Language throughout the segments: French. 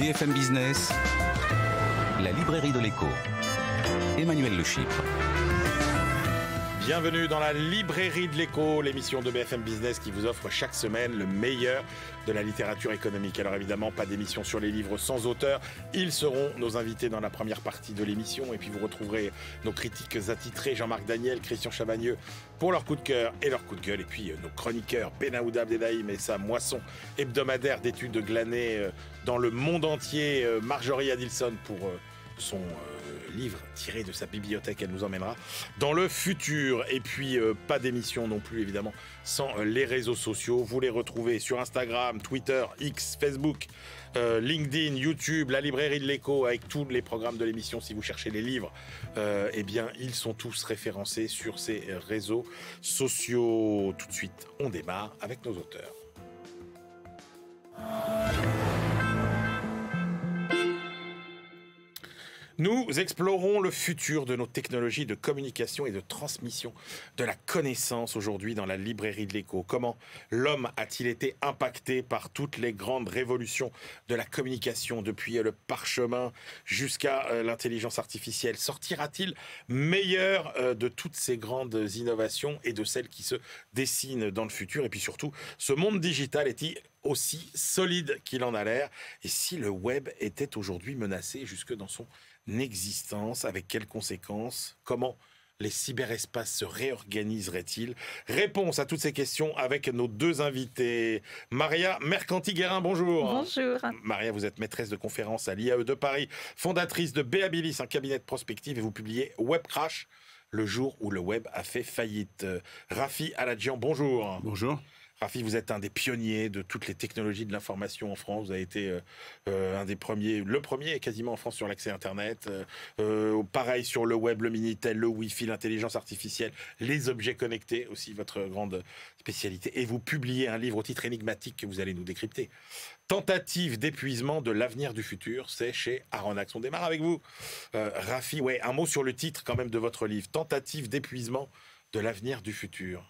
BFM Business, la librairie de l'écho. Emmanuel Le Chypre. Bienvenue dans la librairie de l'écho, l'émission de BFM Business qui vous offre chaque semaine le meilleur de la littérature économique. Alors évidemment, pas d'émission sur les livres sans auteur. Ils seront nos invités dans la première partie de l'émission. Et puis vous retrouverez nos critiques attitrés, Jean-Marc Daniel, Christian Chavagneux, pour leur coup de cœur et leur coup de gueule. Et puis nos chroniqueurs, Benaouda Abdelhaim et sa moisson hebdomadaire d'études glanées dans le monde entier. Marjorie Adilson pour son livre tiré de sa bibliothèque, elle nous emmènera dans le futur. Et puis pas d'émission non plus évidemment sans les réseaux sociaux. Vous les retrouvez sur Instagram, Twitter, X, Facebook, LinkedIn, YouTube, la librairie de l'écho avec tous les programmes de l'émission. Si vous cherchez les livres, eh bien ils sont tous référencés sur ces réseaux sociaux. Tout de suite, on démarre avec nos auteurs. Nous explorons le futur de nos technologies de communication et de transmission de la connaissance aujourd'hui dans la librairie de l'écho. Comment l'homme a-t-il été impacté par toutes les grandes révolutions de la communication, depuis le parchemin jusqu'à l'intelligence artificielle? Sortira-t-il meilleur de toutes ces grandes innovations et de celles qui se dessinent dans le futur? Et puis surtout, ce monde digital est-il aussi solide qu'il en a l'air? Et si le web était aujourd'hui menacé jusque dans son existence, avec quelles conséquences? Comment les cyberespaces se réorganiseraient-ils? Réponse à toutes ces questions avec nos deux invités. Maria Mercanti-Guérin, bonjour. Bonjour. Maria, vous êtes maîtresse de conférences à l'IAE de Paris, fondatrice de Beabilis, un cabinet de prospective, et vous publiez Web Crash, le jour où le web a fait faillite. Rafi Aladjian, bonjour. Bonjour. Rafi, vous êtes un des pionniers de toutes les technologies de l'information en France. Vous avez été un des premiers, le premier quasiment en France sur l'accès Internet. Pareil sur le web, le Minitel, le Wi-Fi, l'intelligence artificielle, les objets connectés, aussi votre grande spécialité. Et vous publiez un livre au titre énigmatique que vous allez nous décrypter. Tentative d'épuisement de l'avenir du futur, c'est chez Aronnax. On démarre avec vous. Rafi, ouais, un mot sur le titre quand même de votre livre. Tentative d'épuisement de l'avenir du futur.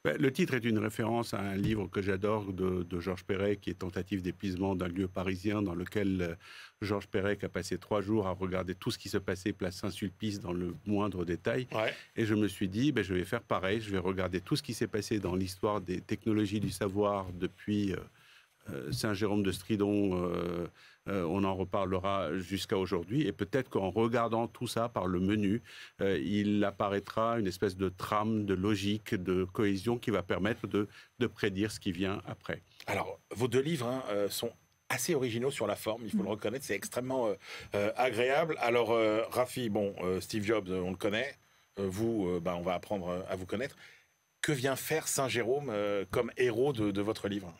Le titre est une référence à un livre que j'adore de Georges Perec, qui est Tentative d'épuisement d'un lieu parisien, dans lequel Georges Perec a passé 3 jours à regarder tout ce qui se passait place Saint-Sulpice dans le moindre détail. Ouais. Et je me suis dit, je vais faire pareil, je vais regarder tout ce qui s'est passé dans l'histoire des technologies du savoir depuis Saint-Jérôme de Stridon, on en reparlera jusqu'à aujourd'hui. Et peut-être qu'en regardant tout ça par le menu, il apparaîtra une espèce de trame, de logique, de cohésion qui va permettre de prédire ce qui vient après. Alors, vos deux livres sont assez originaux sur la forme, il faut le reconnaître, c'est extrêmement agréable. Alors, Rafi, Steve Jobs, on le connaît. Vous, on va apprendre à vous connaître. Que vient faire Saint-Jérôme comme héros de votre livre ?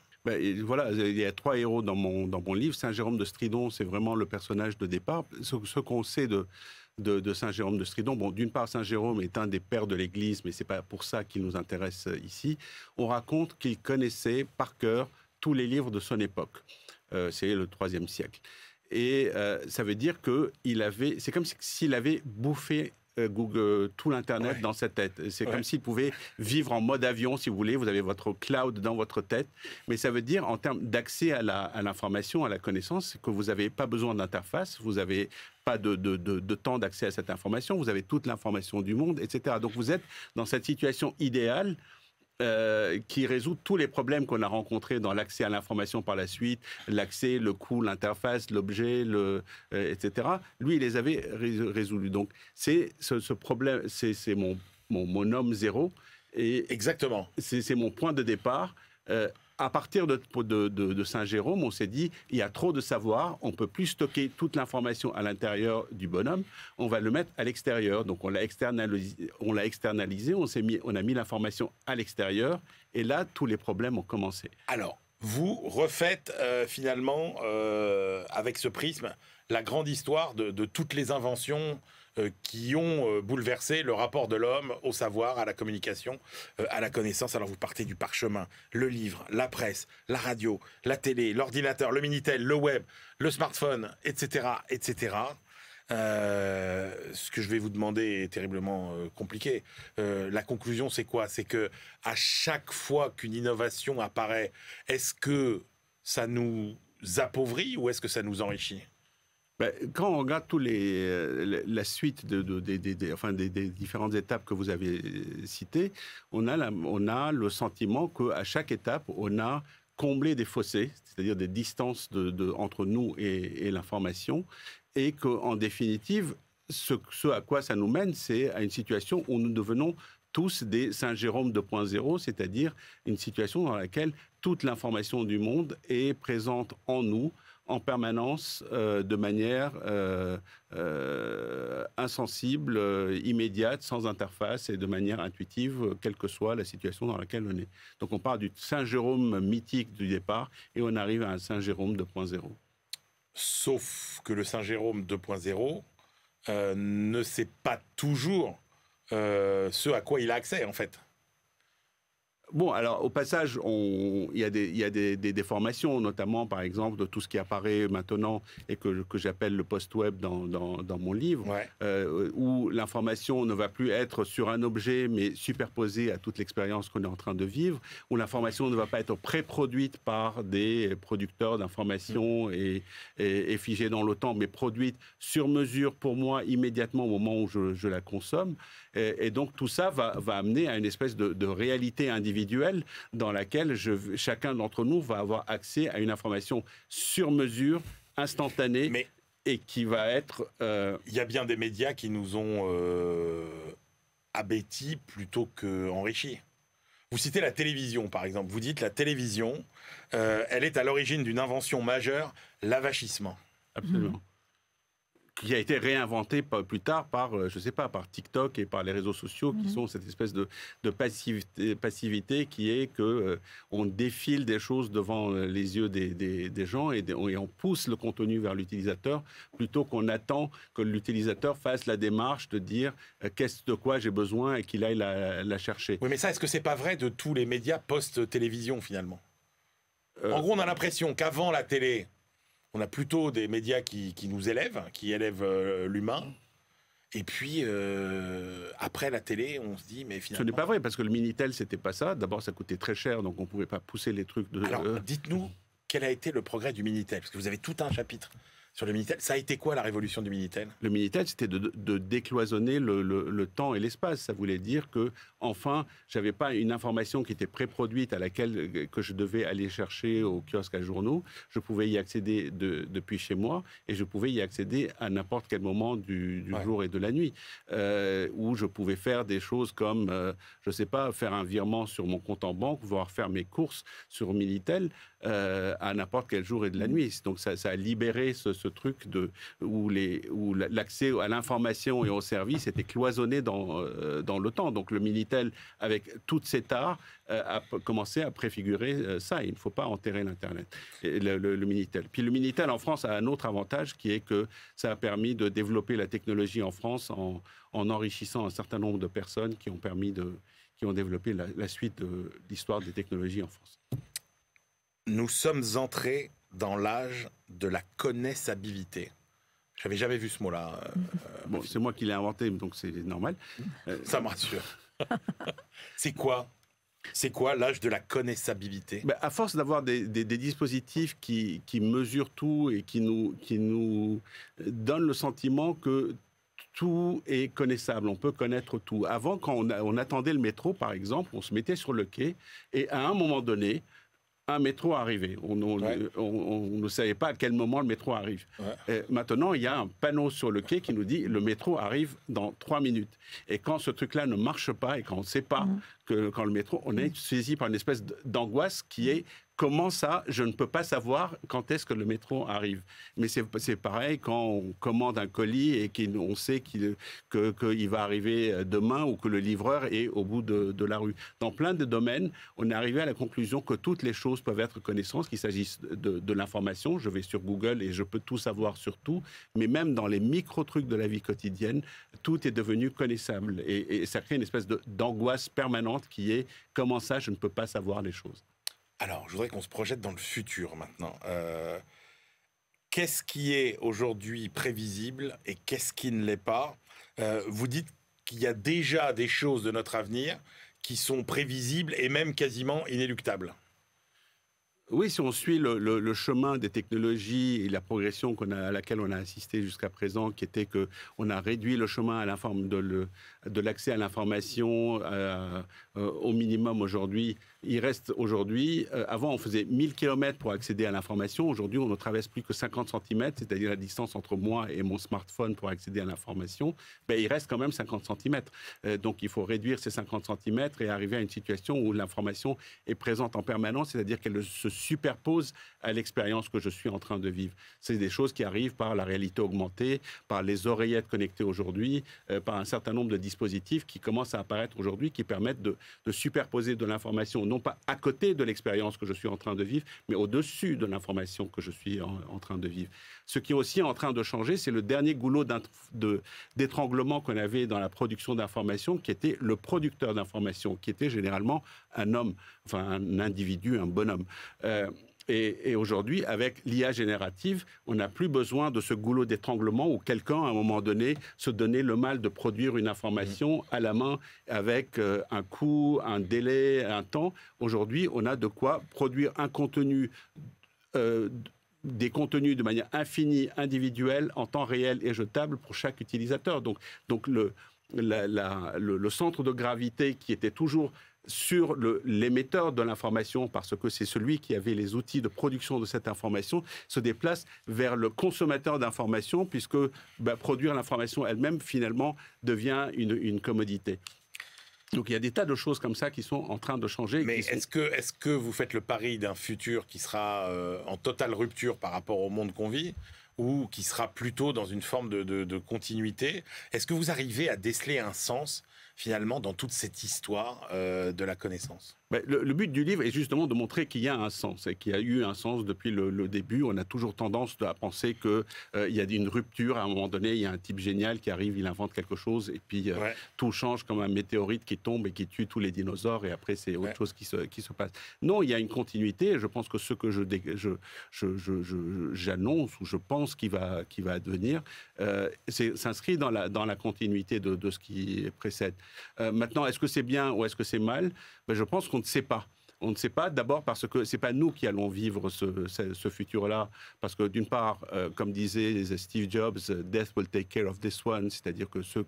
Voilà, il y a 3 héros dans mon livre. Saint-Jérôme de Stridon, c'est vraiment le personnage de départ. Ce qu'on sait de Saint-Jérôme de Stridon, d'une part, Saint-Jérôme est un des pères de l'Église, mais ce n'est pas pour ça qu'il nous intéresse ici. On raconte qu'il connaissait par cœur tous les livres de son époque. C'est le IIIe siècle. Et ça veut dire c'est comme s'il avait bouffé Google, tout l'Internet dans sa tête. C'est comme s'il pouvait vivre en mode avion, si vous voulez. Vous avez votre cloud dans votre tête. Mais ça veut dire, en termes d'accès à l'information, à la connaissance, que vous n'avez pas besoin d'interface, vous n'avez pas de temps d'accès à cette information, vous avez toute l'information du monde, etc. Donc vous êtes dans cette situation idéale qui résout tous les problèmes qu'on a rencontrés dans l'accès à l'information par la suite, l'accès, le coût, l'interface, l'objet, etc. Lui, il les avait résolus. Donc, c'est ce problème, c'est mon homme zéro. Et exactement. C'est mon point de départ. À partir de Saint-Jérôme, on s'est dit, il y a trop de savoir, on ne peut plus stocker toute l'information à l'intérieur du bonhomme, on va le mettre à l'extérieur. Donc on l'a externalisé, on a mis l'information à l'extérieur, et là, tous les problèmes ont commencé. Alors, vous refaites finalement, avec ce prisme, la grande histoire de toutes les inventions qui ont bouleversé le rapport de l'homme au savoir, à la communication, à la connaissance. Alors vous partez du parchemin, le livre, la presse, la radio, la télé, l'ordinateur, le Minitel, le web, le smartphone, etc., etc. Ce que je vais vous demander est terriblement compliqué. La conclusion, c'est quoi? C'est que à chaque fois qu'une innovation apparaît, est-ce que ça nous appauvrit ou est-ce que ça nous enrichit? Ben, quand on regarde la suite des différentes étapes que vous avez citées, on a le sentiment qu'à chaque étape, on a comblé des fossés, c'est-à-dire des distances entre nous et l'information, et qu'en définitive, ce à quoi ça nous mène, c'est à une situation où nous devenons tous des Saint-Jérôme 2.0, c'est-à-dire une situation dans laquelle toute l'information du monde est présente en nous, en permanence, de manière insensible, immédiate, sans interface et de manière intuitive, quelle que soit la situation dans laquelle on est. Donc on part du Saint-Jérôme mythique du départ et on arrive à un Saint-Jérôme 2.0. Sauf que le Saint-Jérôme 2.0 ne sait pas toujours ce à quoi il a accès, en fait. Bon, alors au passage, il y a des déformations, notamment par exemple de tout ce qui apparaît maintenant et que j'appelle le post-web dans mon livre, où l'information ne va plus être sur un objet mais superposée à toute l'expérience qu'on est en train de vivre, où l'information ne va pas être pré-produite par des producteurs d'informations et figée dans le temps, mais produite sur mesure pour moi immédiatement au moment où je la consomme. Et donc tout ça va amener à une espèce de réalité individuelle dans laquelle chacun d'entre nous va avoir accès à une information sur mesure, instantanée, et qui va être... Il y a bien des médias qui nous ont abêtis plutôt qu'enrichis. Vous citez la télévision, par exemple. Vous dites la télévision, elle est à l'origine d'une invention majeure, l'avachissement. Absolument. Qui a été réinventé plus tard par, je sais pas, par TikTok et par les réseaux sociaux, qui sont cette espèce de passivité qui est que on défile des choses devant les yeux des gens et on pousse le contenu vers l'utilisateur plutôt qu'on attend que l'utilisateur fasse la démarche de dire de quoi j'ai besoin et qu'il aille la chercher. Oui, mais ça, est-ce que c'est pas vrai de tous les médias post-télévision finalement? En gros, on a l'impression qu'avant la télé, on a plutôt des médias qui nous élèvent, qui élèvent l'humain. Et puis, après la télé, on se dit, mais finalement... Ce n'est pas vrai, parce que le Minitel, c'était pas ça. D'abord, ça coûtait très cher, donc on ne pouvait pas pousser les trucs de... Alors, dites-nous, quel a été le progrès du Minitel? Parce que vous avez tout un chapitre sur le Minitel. Ça a été quoi, la révolution du Minitel? Le Minitel, c'était de décloisonner le temps et l'espace. Ça voulait dire que, enfin, j'avais pas une information qui était pré-produite à laquelle que je devais aller chercher au kiosque à journaux. Je pouvais y accéder depuis chez moi et je pouvais y accéder à n'importe quel moment du jour et de la nuit. Où je pouvais faire des choses comme, je sais pas, faire un virement sur mon compte en banque, voire faire mes courses sur Minitel à n'importe quel jour et de la nuit. Donc ça a libéré ce truc où l'accès à l'information et aux services était cloisonné dans le temps. Donc le Minitel, avec toutes ses tares, a commencé à préfigurer ça. Il ne faut pas enterrer l'Internet, le Minitel. Puis le Minitel en France a un autre avantage qui est que ça a permis de développer la technologie en France en enrichissant un certain nombre de personnes qui ont développé la suite de l'histoire des technologies en France. Nous sommes entrés dans l'âge de la connaissabilité. J'avais jamais vu ce mot-là. Bon, c'est moi qui l'ai inventé, donc c'est normal. Ça me rassure. C'est quoi l'âge de la connaissabilité? À force d'avoir des dispositifs qui mesurent tout et qui nous donnent le sentiment que tout est connaissable, on peut connaître tout. Avant, quand on attendait le métro, par exemple, on se mettait sur le quai et à un moment donné, un métro arrivait. On ne savait pas à quel moment le métro arrive. Maintenant, il y a un panneau sur le quai qui nous dit le métro arrive dans 3 minutes. Et quand ce truc-là ne marche pas et quand on ne sait pas quand le métro, on est saisi par une espèce d'angoisse qui est comment ça, je ne peux pas savoir quand est-ce que le métro arrive. Mais c'est pareil quand on commande un colis et qu'on sait qu'il va arriver demain ou que le livreur est au bout de la rue. Dans plein de domaines, on est arrivé à la conclusion que toutes les choses peuvent être connaissances, qu'il s'agisse de l'information. Je vais sur Google et je peux tout savoir sur tout. Mais même dans les micro-trucs de la vie quotidienne, tout est devenu connaissable. Et ça crée une espèce d'angoisse permanente qui est comment ça, je ne peux pas savoir les choses. Alors, je voudrais qu'on se projette dans le futur maintenant. Qu'est-ce qui est aujourd'hui prévisible et qu'est-ce qui ne l'est pas? Vous dites qu'il y a déjà des choses de notre avenir qui sont prévisibles et même quasiment inéluctables. Oui, si on suit le chemin des technologies et la progression à laquelle on a assisté jusqu'à présent, qui était qu'on a réduit le chemin de l'accès à l'information au minimum aujourd'hui. Il reste aujourd'hui, avant on faisait 1000 km pour accéder à l'information. Aujourd'hui, on ne traverse plus que 50 cm, c'est-à-dire la distance entre moi et mon smartphone pour accéder à l'information. Ben, il reste quand même 50 cm. Donc il faut réduire ces 50 cm et arriver à une situation où l'information est présente en permanence, c'est-à-dire qu'elle se superpose à l'expérience que je suis en train de vivre. C'est des choses qui arrivent par la réalité augmentée, par les oreillettes connectées aujourd'hui, par un certain nombre de dispositifs qui commencent à apparaître aujourd'hui, qui permettent de superposer de l'information, non pas à côté de l'expérience que je suis en train de vivre, mais au-dessus de l'information que je suis en train de vivre. Ce qui est aussi en train de changer, c'est le dernier goulot d'étranglement qu'on avait dans la production d'informations, qui était le producteur d'informations, qui était généralement un homme, enfin un individu, un bonhomme. Et aujourd'hui, avec l'IA générative, on n'a plus besoin de ce goulot d'étranglement où quelqu'un, à un moment donné, se donnait le mal de produire une information à la main avec un coût, un délai, un temps. Aujourd'hui, on a de quoi produire un contenu, des contenus de manière infinie, individuelle, en temps réel et jetable pour chaque utilisateur. Donc le centre de gravité qui était toujours sur l'émetteur de l'information, parce que c'est celui qui avait les outils de production de cette information, se déplace vers le consommateur d'information, puisque produire l'information elle-même, finalement, devient une commodité. Donc il y a des tas de choses comme ça qui sont en train de changer. Mais est-ce que vous faites le pari d'un futur qui sera en totale rupture par rapport au monde qu'on vit, ou qui sera plutôt dans une forme de continuité? Est-ce que vous arrivez à déceler un sens finalement dans toute cette histoire de la connaissance? Le but du livre est justement de montrer qu'il y a un sens, et qu'il y a eu un sens depuis le début. On a toujours tendance à penser qu'il y a une rupture. À un moment donné, il y a un type génial qui arrive, il invente quelque chose, et puis tout change comme un météorite qui tombe et qui tue tous les dinosaures, et après c'est autre chose qui se passe. Non, il y a une continuité, et je pense que ce que j'annonce, ou je pense qu'il va advenir, s'inscrit dans la continuité de ce qui précède. Maintenant, est-ce que c'est bien ou est-ce que c'est mal? Je pense qu'on ne sait pas. On ne sait pas, d'abord parce que ce n'est pas nous qui allons vivre ce futur-là, parce que d'une part, comme disait Steve Jobs, « Death will take care of this one », c'est-à-dire que ceux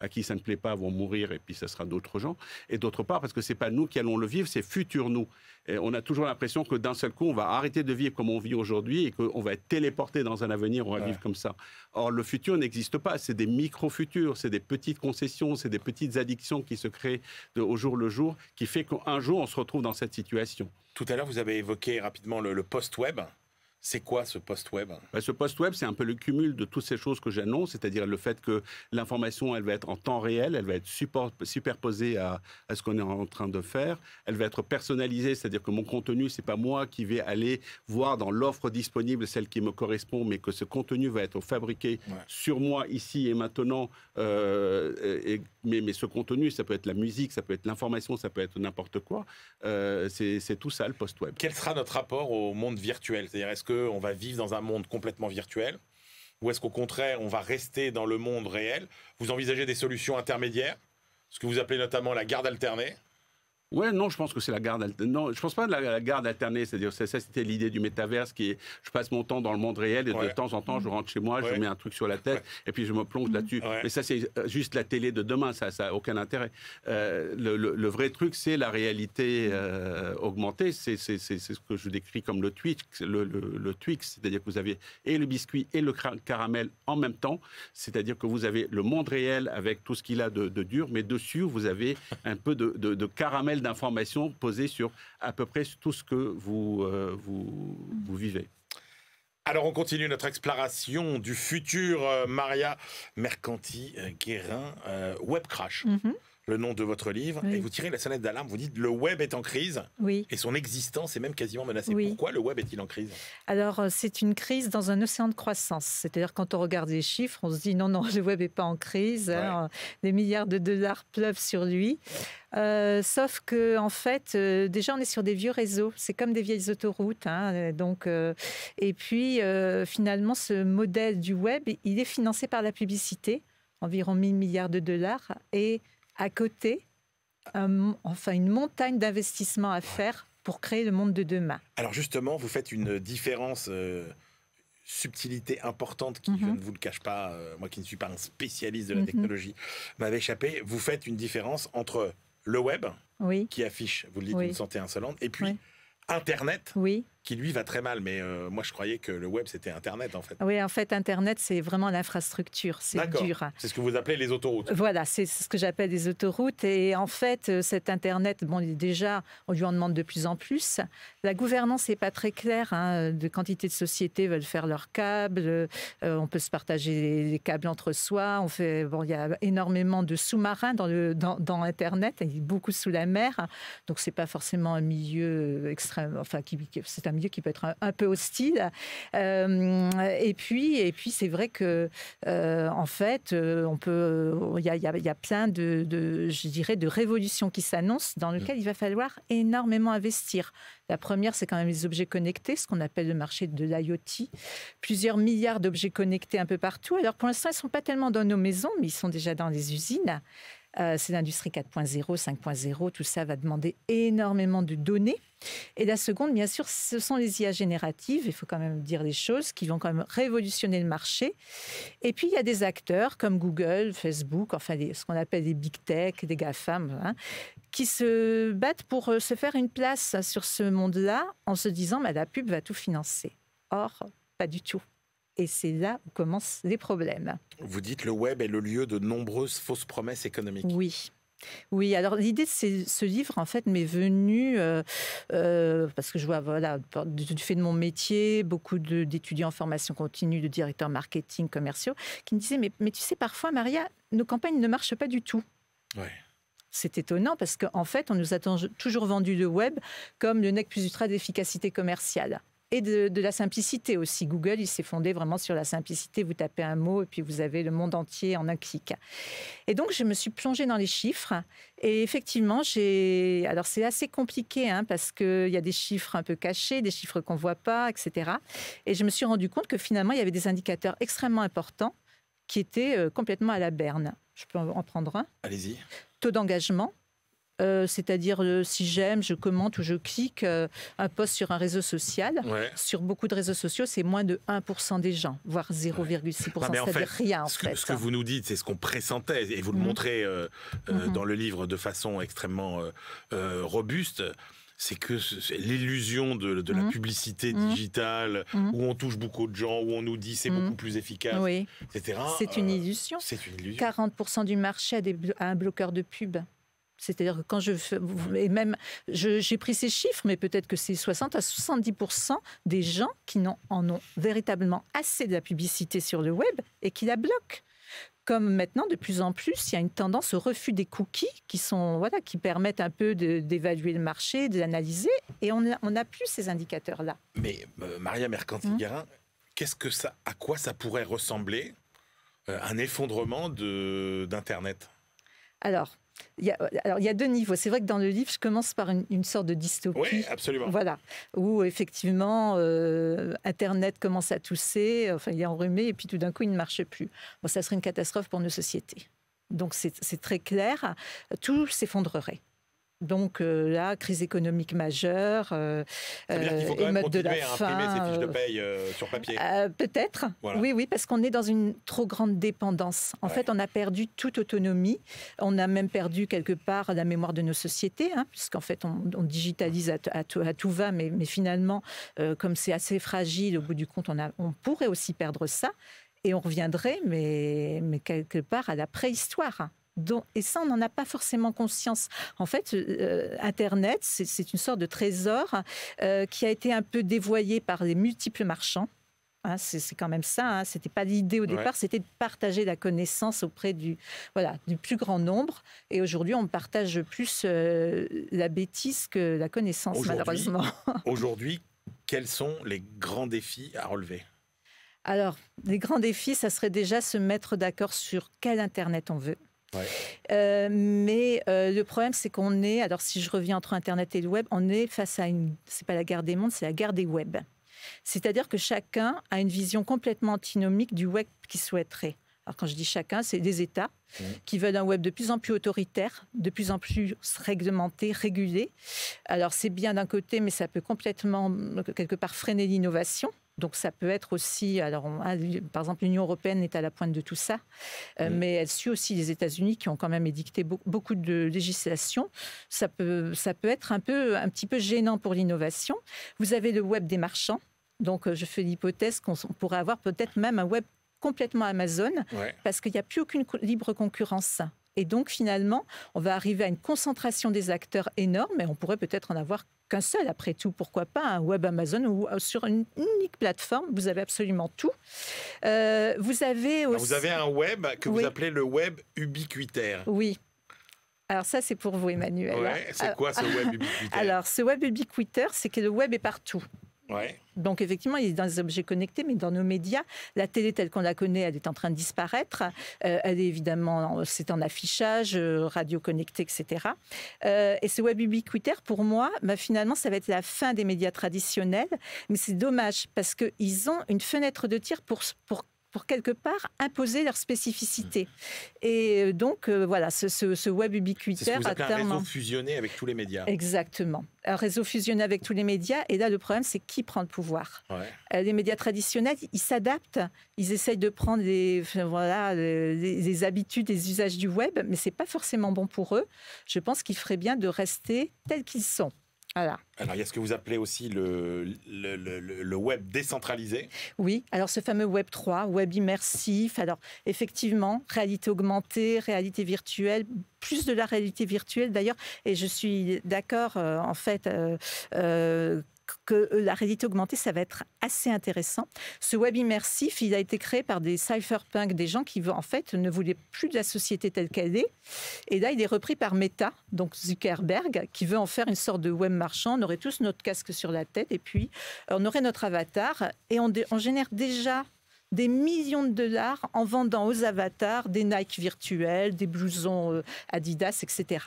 à qui ça ne plaît pas vont mourir, et puis ça sera d'autres gens. Et d'autre part, parce que ce n'est pas nous qui allons le vivre, c'est futur nous. Et on a toujours l'impression que d'un seul coup, on va arrêter de vivre comme on vit aujourd'hui, et qu'on va être téléporté dans un avenir, on va vivre comme ça. Or, le futur n'existe pas, c'est des micro-futurs, c'est des petites concessions, c'est des petites addictions qui se créent au jour le jour, qui fait qu'un jour, on se retrouve dans cette situation. Tout à l'heure, vous avez évoqué rapidement le post-web. C'est quoi ce post-web? Ce post-web, c'est un peu le cumul de toutes ces choses que j'annonce, c'est-à-dire le fait que l'information, elle va être en temps réel, elle va être superposée à ce qu'on est en train de faire, elle va être personnalisée, c'est-à-dire que mon contenu, c'est pas moi qui vais aller voir dans l'offre disponible celle qui me correspond, mais que ce contenu va être fabriqué sur moi, ici et maintenant. Mais ce contenu, ça peut être la musique, ça peut être l'information, ça peut être n'importe quoi. C'est tout ça, le post-web. Quel sera notre rapport au monde virtuel? C'est-à-dire, est-ce qu'on va vivre dans un monde complètement virtuel, ou est-ce qu'au contraire, on va rester dans le monde réel? Vous envisagez des solutions intermédiaires, ce que vous appelez notamment la garde alternée? Ouais, non, je pense que c'est la garde alternée. Non, je pense pas de la garde alternée. C'est-à-dire, ça, c'était l'idée du métaverse qui est, je passe mon temps dans le monde réel et de temps en temps, je rentre chez moi, je mets un truc sur la tête et puis je me plonge là-dessus. Mais ça, c'est juste la télé de demain. Ça a aucun intérêt. Le vrai truc, c'est la réalité augmentée. C'est ce que je décris comme le Twix. Le Twix, c'est-à-dire que vous avez et le biscuit et le caramel en même temps. C'est-à-dire que vous avez le monde réel avec tout ce qu'il a de dur, mais dessus, vous avez un peu de caramel d'informations posées sur à peu près tout ce que vous vivez. Alors on continue notre exploration du futur, Maria Mercanti-Guérin, Web Crash. Le nom de votre livre, et vous tirez la sonnette d'alarme, vous dites le web est en crise, et son existence est même quasiment menacée. Pourquoi le web est-il en crise? Alors, c'est une crise dans un océan de croissance. C'est-à-dire, quand on regarde les chiffres, on se dit non, le web n'est pas en crise, des milliards de dollars pleuvent sur lui. Sauf que, en fait, déjà, on est sur des vieux réseaux, c'est comme des vieilles autoroutes. Et puis, finalement, ce modèle du web, il est financé par la publicité, environ 1000 milliards de dollars, et à côté, une montagne d'investissements à faire pour créer le monde de demain. Alors justement, vous faites une différence, subtilité importante qui, je ne vous le cache pas, moi qui ne suis pas un spécialiste de la technologie, m'avait échappé. Vous faites une différence entre le web, qui affiche, vous le dites, une santé insolente, et puis Internet, qui lui va très mal. Mais moi, je croyais que le web, c'était Internet, en fait. Oui, en fait, Internet, c'est vraiment l'infrastructure. C'est dur. C'est ce que vous appelez les autoroutes. Voilà, c'est ce que j'appelle les autoroutes. Et en fait, cet Internet, bon, déjà, on lui en demande de plus en plus. La gouvernance n'est pas très claire. De quantité de sociétés veulent faire leurs câbles. On peut se partager les câbles entre soi. Il y a énormément de sous-marins dans Internet. Il y a beaucoup sous la mer. Donc, c'est pas forcément un milieu extrême. Enfin, c'est un milieu qui peut être un peu hostile. Et puis c'est vrai que en fait, il y a plein je dirais, de révolutions qui s'annoncent dans lesquelles il va falloir énormément investir. La première, c'est quand même les objets connectés, ce qu'on appelle le marché de l'IoT. Plusieurs milliards d'objets connectés un peu partout. Alors pour l'instant, ils ne sont pas tellement dans nos maisons, mais ils sont déjà dans les usines. C'est l'industrie 4.0, 5.0, tout ça va demander énormément de données. Et la seconde, bien sûr, ce sont les IA génératives, il faut quand même dire les choses, qui vont quand même révolutionner le marché. Et puis, il y a des acteurs comme Google, Facebook, enfin ce qu'on appelle les big tech, des GAFAM, qui se battent pour se faire une place sur ce monde-là en se disant la pub va tout financer. Or, pas du tout. Et c'est là où commencent les problèmes. Vous dites le web est le lieu de nombreuses fausses promesses économiques. Oui, alors l'idée de ce livre, en fait, m'est venue parce que je vois, du fait de mon métier, beaucoup d'étudiants en formation continue, de directeurs marketing, commerciaux, qui me disaient, mais tu sais, parfois, Maria, nos campagnes ne marchent pas du tout. Ouais. C'est étonnant parce qu'en fait, on nous a toujours vendu le web comme le nec plus ultra d'efficacité commerciale. Et de la simplicité aussi. Google, il s'est fondé vraiment sur la simplicité. Vous tapez un mot et puis vous avez le monde entier en un clic. Et donc, je me suis plongée dans les chiffres. Et effectivement, alors c'est assez compliqué parce qu'il y a des chiffres un peu cachés, des chiffres qu'on ne voit pas, etc. Et je me suis rendu compte que finalement, il y avait des indicateurs extrêmement importants qui étaient complètement à la berne. Je peux en prendre un. Allez-y. Taux d'engagement. C'est-à-dire si j'aime, je commente ou je clique un post sur un réseau social. Sur beaucoup de réseaux sociaux, c'est moins de 1% des gens, voire 0,6%. C'est-à-dire rien, en fait. Ce que vous nous dites, c'est ce qu'on pressentait, et vous le montrez dans le livre de façon extrêmement robuste. C'est que l'illusion de la publicité digitale, où on touche beaucoup de gens, où on nous dit c'est beaucoup plus efficace, etc. C'est une illusion. 40% du marché a un bloqueur de pub. C'est-à-dire que quand j'ai pris ces chiffres, mais peut-être que c'est 60 à 70% des gens qui en ont véritablement assez de la publicité sur le web et qui la bloquent. Comme maintenant, de plus en plus, il y a une tendance au refus des cookies qui permettent un peu d'évaluer le marché, de l'analyser, et on n'a plus ces indicateurs-là. Mais Maria Mercante-Guérin, à quoi ça pourrait ressembler un effondrement d'Internet ? Alors, il y a deux niveaux. C'est vrai que dans le livre, je commence par une sorte de dystopie. Oui, absolument. Voilà, où effectivement, Internet commence à tousser, il est enrhumé, et puis tout d'un coup, il ne marche plus. Bon, ça serait une catastrophe pour nos sociétés. Donc, c'est très clair. Tout s'effondrerait. Donc là, crise économique majeure, ça veut dire qu'il faut quand même continuer à imprimer ses fiches de paye sur papier. Peut-être, voilà. Oui, parce qu'on est dans une trop grande dépendance. En fait, on a perdu toute autonomie. On a même perdu quelque part la mémoire de nos sociétés, puisqu'en fait, on digitalise à tout va, mais finalement, comme c'est assez fragile, au bout du compte, on pourrait aussi perdre ça. Et on reviendrait, mais quelque part, à la préhistoire. Et ça, on n'en a pas forcément conscience. En fait, Internet, c'est une sorte de trésor qui a été un peu dévoyé par les multiples marchands. C'est quand même ça. C'était pas l'idée au départ, c'était de partager la connaissance auprès du plus grand nombre. Et aujourd'hui, on partage plus la bêtise que la connaissance, malheureusement. Aujourd'hui, quels sont les grands défis à relever ? Alors, les grands défis, ça serait déjà se mettre d'accord sur quel Internet on veut. Mais le problème, c'est qu'on est, alors si je reviens entre Internet et le web, on est face à c'est pas la guerre des mondes, c'est la guerre des web. C'est-à-dire que chacun a une vision complètement antinomique du web qu'il souhaiterait. Alors quand je dis chacun, c'est des États. qui veulent un web de plus en plus autoritaire, de plus en plus réglementé, régulé. Alors c'est bien d'un côté, mais ça peut complètement, quelque part, freiner l'innovation. Donc ça peut être aussi, alors par exemple l'Union européenne est à la pointe de tout ça, mais elle suit aussi les États-Unis qui ont quand même édicté beaucoup de législation. Ça peut être un petit peu gênant pour l'innovation. Vous avez le web des marchands, donc je fais l'hypothèse qu'on pourrait avoir peut-être même un web complètement Amazon, parce qu'il n'y a plus aucune libre concurrence. Et donc, finalement, on va arriver à une concentration des acteurs énorme et on pourrait peut-être en avoir qu'un seul, après tout. Pourquoi pas un web Amazon où sur une unique plateforme, vous avez absolument tout. Vous avez aussi... Vous avez un web que vous appelez le web ubiquitaire. Oui. Alors ça, c'est pour vous, Emmanuel. Ouais, c'est quoi ce web ubiquitaire? Alors, ce web ubiquitaire, c'est que le web est partout. Ouais. Donc effectivement, il est dans les objets connectés, mais dans nos médias, la télé telle qu'on la connaît, elle est en train de disparaître. Elle est évidemment, c'est en affichage, radio connectée, etc. Et ce web ubiquitaire, pour moi, finalement, ça va être la fin des médias traditionnels. Mais c'est dommage parce qu'ils ont une fenêtre de tir pour quelque part imposer leur spécificité. Et donc, voilà, ce web ubiquitaire... C'est ce que vous appelez un réseau fusionné avec tous les médias. Exactement. Un réseau fusionné avec tous les médias. Et là, le problème, c'est qui prend le pouvoir. Les médias traditionnels, ils s'adaptent. Ils essayent de prendre les habitudes, les usages du web, mais ce n'est pas forcément bon pour eux. Je pense qu'il ferait bien de rester tels qu'ils sont. Voilà. Alors, il y a ce que vous appelez aussi le web décentralisé. Oui, alors ce fameux Web 3, web immersif. Alors, effectivement, réalité augmentée, réalité virtuelle, plus de la réalité virtuelle d'ailleurs. Et je suis d'accord, en fait, que la réalité augmentée, ça va être assez intéressant. Ce web immersif, il a été créé par des cypherpunks, des gens qui, en fait, ne voulaient plus de la société telle qu'elle est. Et là, il est repris par Meta, donc Zuckerberg, qui veut en faire une sorte de web marchand. On aurait tous notre casque sur la tête et puis on aurait notre avatar. Et on génère déjà des millions de dollars en vendant aux avatars des Nike virtuels, des blousons Adidas, etc.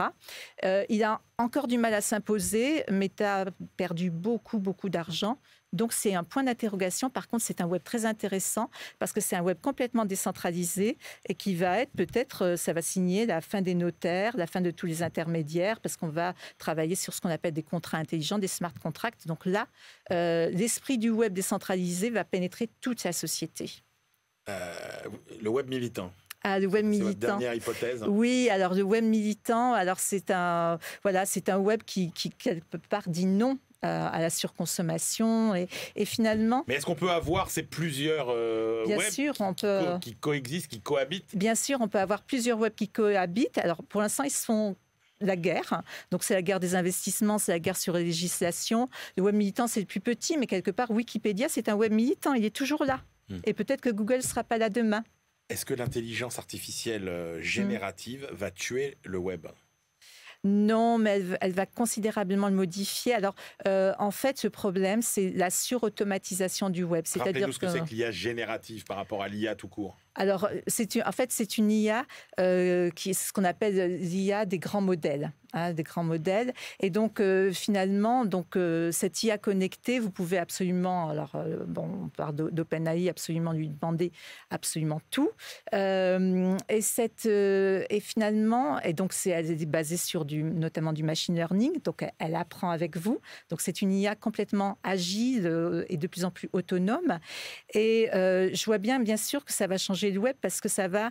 Il a encore du mal à s'imposer. Meta a perdu beaucoup d'argent. Donc, c'est un point d'interrogation. Par contre, c'est un web très intéressant parce que c'est un web complètement décentralisé et qui va être peut-être, ça va signer la fin des notaires, la fin de tous les intermédiaires parce qu'on va travailler sur ce qu'on appelle des contrats intelligents, des smart contracts. Donc là, l'esprit du web décentralisé va pénétrer toute la société. Le web militant. Ah, le web militant. C'est votre dernière hypothèse. Oui, alors le web militant, alors c'est un web qui quelque part dit non à la surconsommation et finalement... Mais est-ce qu'on peut avoir ces plusieurs bien webs sûr, on peut, qui coexistent, qui cohabitent? Bien sûr, on peut avoir plusieurs webs qui cohabitent. Alors pour l'instant, ils se font la guerre. Donc c'est la guerre des investissements, c'est la guerre sur les législations. Le web militant, c'est le plus petit, mais quelque part, Wikipédia, c'est un web militant. Il est toujours là. Et peut-être que Google ne sera pas là demain. Est-ce que l'intelligence artificielle générative va tuer le web ? Non, mais elle va considérablement le modifier. Alors, en fait, ce problème, c'est la surautomatisation du web. Rappelez-nous ce que c'est que l'IA générative par rapport à l'IA tout court. Alors, c'est une IA qui est ce qu'on appelle l'IA des grands modèles. Des grands modèles. Et donc, finalement, cette IA connectée, vous pouvez absolument, on parle d'OpenAI, absolument lui demander absolument tout. Et finalement, elle est basée sur notamment du machine learning, donc elle apprend avec vous. Donc, c'est une IA complètement agile et de plus en plus autonome. Et je vois bien sûr, que ça va changer le web parce que ça va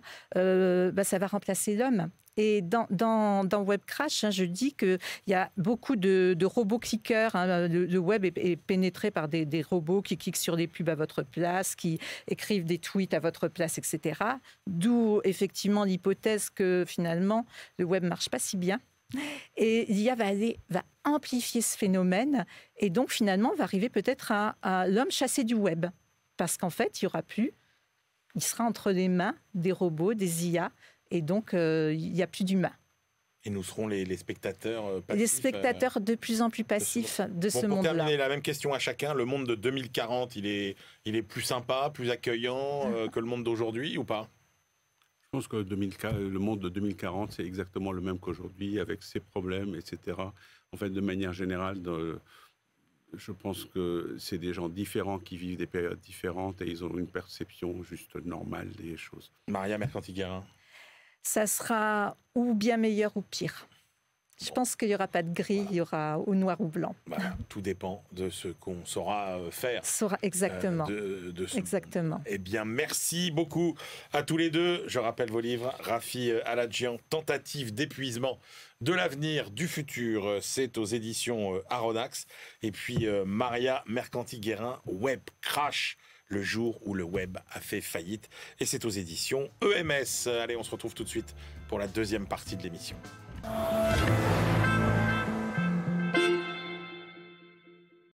remplacer l'homme. Et dans Web Crash, je dis qu'il y a beaucoup de robots cliqueurs. Le web est pénétré par des robots qui cliquent sur des pubs à votre place, qui écrivent des tweets à votre place, etc. D'où effectivement l'hypothèse que finalement le web ne marche pas si bien. Et l'IA va amplifier ce phénomène et donc finalement va arriver peut-être à l'homme chassé du web. Parce qu'en fait, il sera entre les mains des robots, des IA. Et donc, il n'y a plus d'humains. Et nous serons les spectateurs passifs. Les spectateurs de plus en plus passifs de ce monde-là. Pour terminer, la même question à chacun. Le monde de 2040, il est plus sympa, plus accueillant que le monde d'aujourd'hui ou pas ? Je pense que le monde de 2040, c'est exactement le même qu'aujourd'hui, avec ses problèmes, etc. En fait, de manière générale, je pense que c'est des gens différents qui vivent des périodes différentes et ils ont une perception juste normale des choses. Maria Mercanti-Guerin. Ça sera ou bien meilleur ou pire. Je pense qu'il n'y aura pas de gris, il y aura ou noir ou blanc. Voilà, tout dépend de ce qu'on saura faire. Exactement. Exactement. Eh bien, merci beaucoup à tous les deux. Je rappelle vos livres. Rafi Aladjian, Tentative d'épuisement de l'avenir, du futur. C'est aux éditions Aronnax. Et puis Maria Mercanti-Guérin, Web Crash, le jour où le web a fait faillite. Et c'est aux éditions EMS. Allez, on se retrouve tout de suite pour la deuxième partie de l'émission.